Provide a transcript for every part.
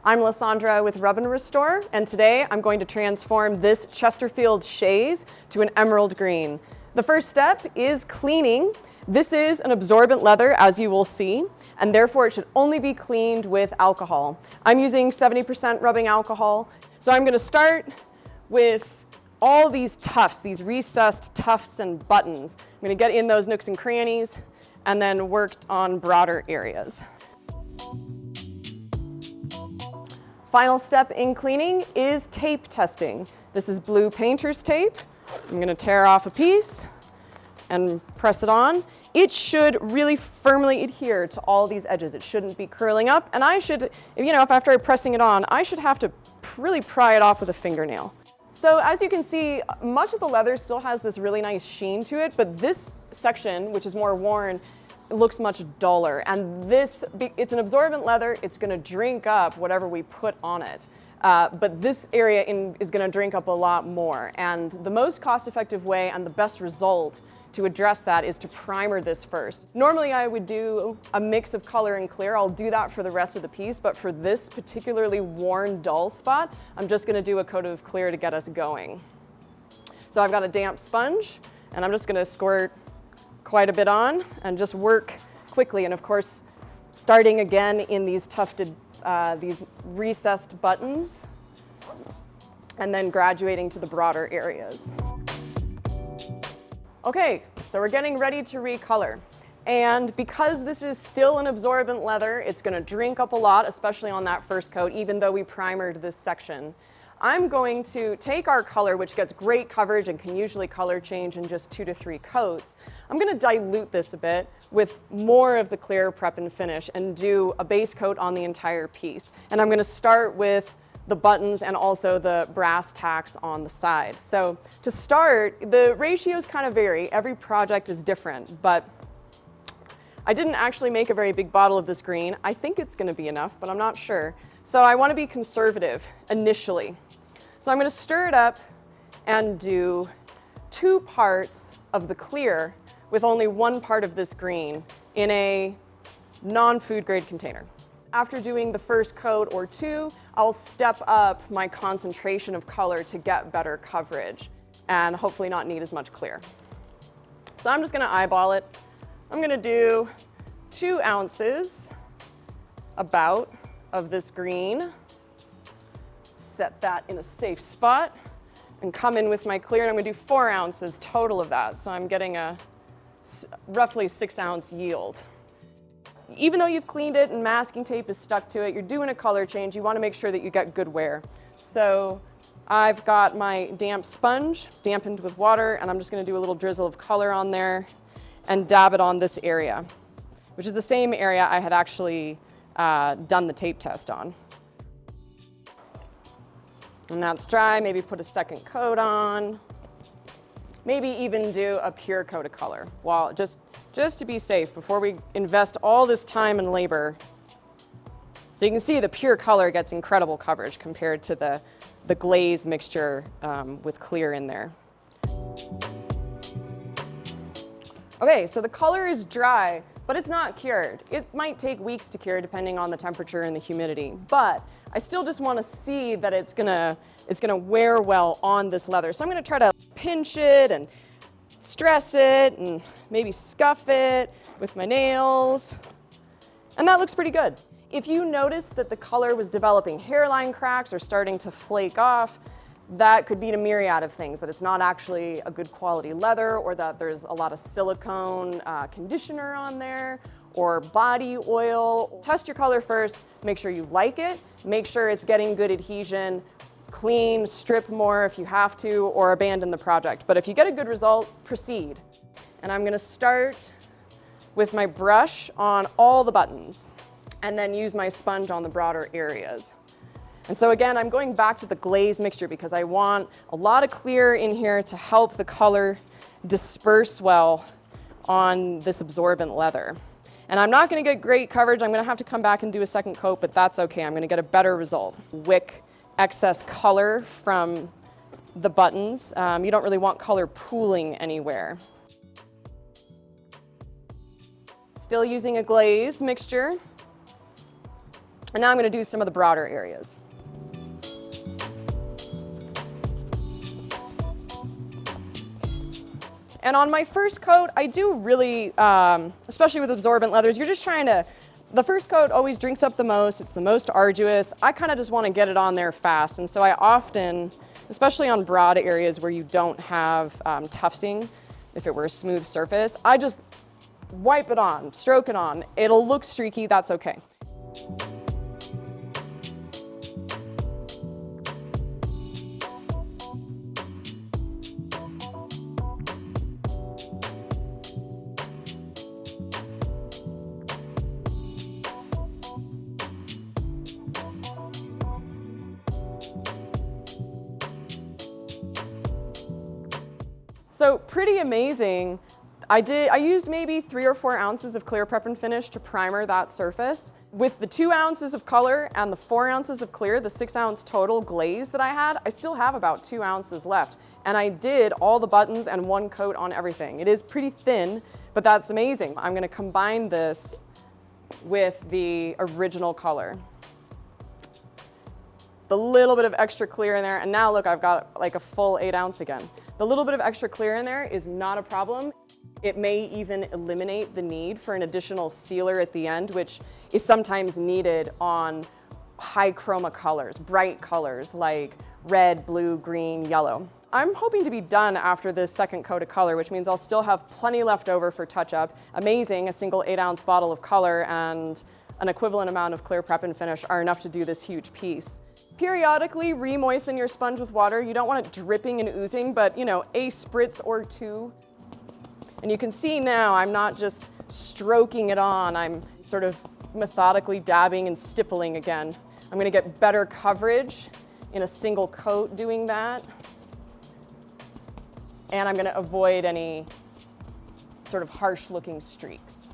I'm Lysandra with Rub and Restore, and today I'm going to transform this Chesterfield Chaise to an emerald green. The first step is cleaning. This is an absorbent leather, as you will see, and therefore it should only be cleaned with alcohol. I'm using 70% rubbing alcohol, so I'm going to start with all these tufts, these recessed tufts and buttons. I'm going to get in those nooks and crannies and then work on broader areas. Final step in cleaning is tape testing. This is blue painter's tape. I'm going to tear off a piece and press it on. It should really firmly adhere to all these edges. It shouldn't be curling up, and I should, if after I'm pressing it on, I should have to really pry it off with a fingernail. So as you can see, much of the leather still has this really nice sheen to it, but this section, which is more worn, looks much duller, and it's an absorbent leather. It's going to drink up whatever we put on it, but this area is going to drink up a lot more, and the most cost-effective way and the best result to address that is to primer this first. Normally I would do a mix of color and clear. I'll do that for the rest of the piece, but for this particularly worn dull spot, I'm just going to do a coat of clear to get us going. So I've got a damp sponge, and I'm just going to squirt quite a bit on and just work quickly, and of course starting again in these tufted, these recessed buttons, and then graduating to the broader areas. Okay, so we're getting ready to recolor, and because this is still an absorbent leather, it's going to drink up a lot, especially on that first coat, even though we primered this section. I'm going to take our color, which gets great coverage and can usually color change in just 2 to 3 coats. I'm going to dilute this a bit with more of the clear prep and finish and do a base coat on the entire piece. And I'm going to start with the buttons and also the brass tacks on the side. So to start, the ratios kind of vary. Every project is different, but I didn't actually make a very big bottle of this green. I think it's going to be enough, but I'm not sure. So I want to be conservative initially. So I'm going to stir it up and do 2 parts of the clear with only 1 part of this green in a non-food grade container. After doing the first coat or 2, I'll step up my concentration of color to get better coverage and hopefully not need as much clear. So I'm just going to eyeball it. I'm going to do 2 ounces about of this green. Set that in a safe spot and come in with my clear, and I'm going to do 4 ounces total of that, so I'm getting a roughly 6-ounce yield. Even though you've cleaned it and masking tape is stuck to it, you're doing a color change, you want to make sure that you get good wear. So I've got my damp sponge dampened with water, and I'm just going to do a little drizzle of color on there and dab it on this area, which is the same area I had actually done the tape test on. And that's dry, maybe put a second coat on, maybe even do a pure coat of color, just to be safe before we invest all this time and labor. So you can see the pure color gets incredible coverage compared to the glaze mixture with clear in there. Okay, so the color is dry, but it's not cured. It might take weeks to cure depending on the temperature and the humidity, but I still just want to see that it's gonna wear well on this leather. So I'm gonna try to pinch it and stress it and maybe scuff it with my nails, and that looks pretty good. If you notice that the color was developing hairline cracks or starting to flake off, that could mean a myriad of things, that it's not actually a good quality leather, or that there's a lot of silicone conditioner on there, or body oil. Test your color first, make sure you like it, make sure it's getting good adhesion, clean, strip more if you have to, or abandon the project. But if you get a good result, proceed. And I'm gonna start with my brush on all the buttons, and then use my sponge on the broader areas. And so again, I'm going back to the glaze mixture because I want a lot of clear in here to help the color disperse well on this absorbent leather. And I'm not going to get great coverage. I'm going to have to come back and do a second coat, but that's okay. I'm going to get a better result. Wick excess color from the buttons. You don't really want color pooling anywhere. Still using a glaze mixture. And now I'm going to do some of the broader areas. And on my first coat, I do really, especially with absorbent leathers, you're just trying to, the first coat always drinks up the most, it's the most arduous. I kind of just want to get it on there fast. And so I often, especially on broad areas where you don't have tufting, if it were a smooth surface, I just wipe it on, stroke it on. It'll look streaky, that's okay. So pretty amazing. I used maybe 3 or 4 ounces of clear prep and finish to primer that surface. With the 2 ounces of color and the 4 ounces of clear, the 6 ounce total glaze that I had, I still have about 2 ounces left. And I did all the buttons and 1 coat on everything. It is pretty thin, but that's amazing. I'm gonna combine this with the original color. The little bit of extra clear in there, and now look, I've got like a full 8 ounce again. The little bit of extra clear in there is not a problem. It may even eliminate the need for an additional sealer at the end, which is sometimes needed on high chroma colors, bright colors like red, blue, green, yellow. I'm hoping to be done after this second coat of color, which means I'll still have plenty left over for touch-up. Amazing, a single 8 ounce bottle of color and an equivalent amount of clear prep and finish are enough to do this huge piece. Periodically re-moisten your sponge with water. You don't want it dripping and oozing, but you know, a spritz or 2. And you can see now I'm not just stroking it on, I'm sort of methodically dabbing and stippling again. I'm gonna get better coverage in a single coat doing that. And I'm gonna avoid any sort of harsh looking streaks.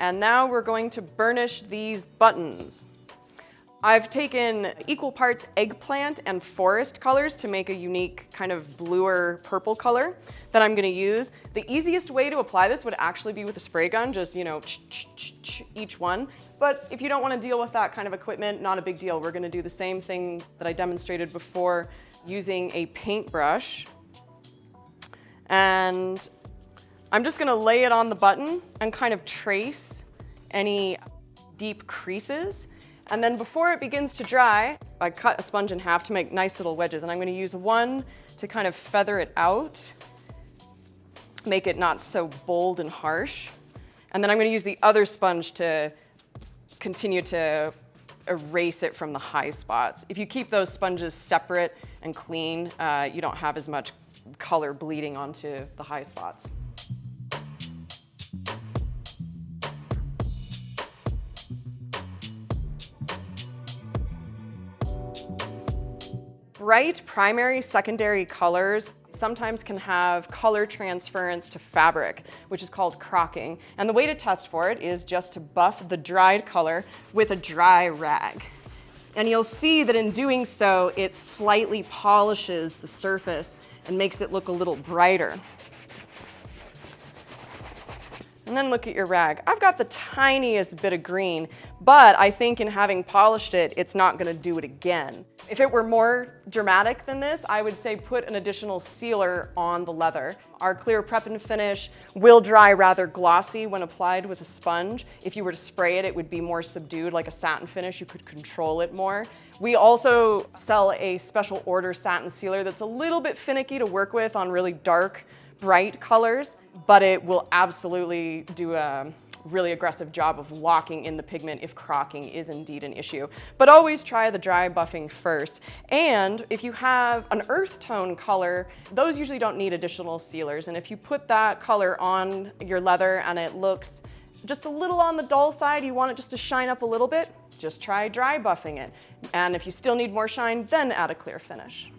And now we're going to burnish these buttons. I've taken equal parts eggplant and forest colors to make a unique kind of bluer purple color that I'm gonna use. The easiest way to apply this would actually be with a spray gun, just, you know, each one. But if you don't wanna deal with that kind of equipment, not a big deal. We're gonna do the same thing that I demonstrated before using a paintbrush. And I'm just gonna lay it on the button and kind of trace any deep creases. And then before it begins to dry, I cut a sponge in half to make nice little wedges. And I'm gonna use one to kind of feather it out, make it not so bold and harsh. And then I'm gonna use the other sponge to continue to erase it from the high spots. If you keep those sponges separate and clean, you don't have as much color bleeding onto the high spots. Bright primary, secondary colors sometimes can have color transference to fabric, which is called crocking. And the way to test for it is just to buff the dried color with a dry rag. And you'll see that in doing so, it slightly polishes the surface and makes it look a little brighter. And then look at your rag. I've got the tiniest bit of green, but I think in having polished it, it's not gonna do it again. If it were more dramatic than this, I would say put an additional sealer on the leather. Our clear prep and finish will dry rather glossy when applied with a sponge. If you were to spray it, it would be more subdued, like a satin finish. You could control it more. We also sell a special order satin sealer that's a little bit finicky to work with on really dark, bright colors, but it will absolutely do a really aggressive job of locking in the pigment if crocking is indeed an issue. But always try the dry buffing first. And if you have an earth tone color, those usually don't need additional sealers. And if you put that color on your leather and it looks just a little on the dull side, you want it just to shine up a little bit, just try dry buffing it. And if you still need more shine, then add a clear finish.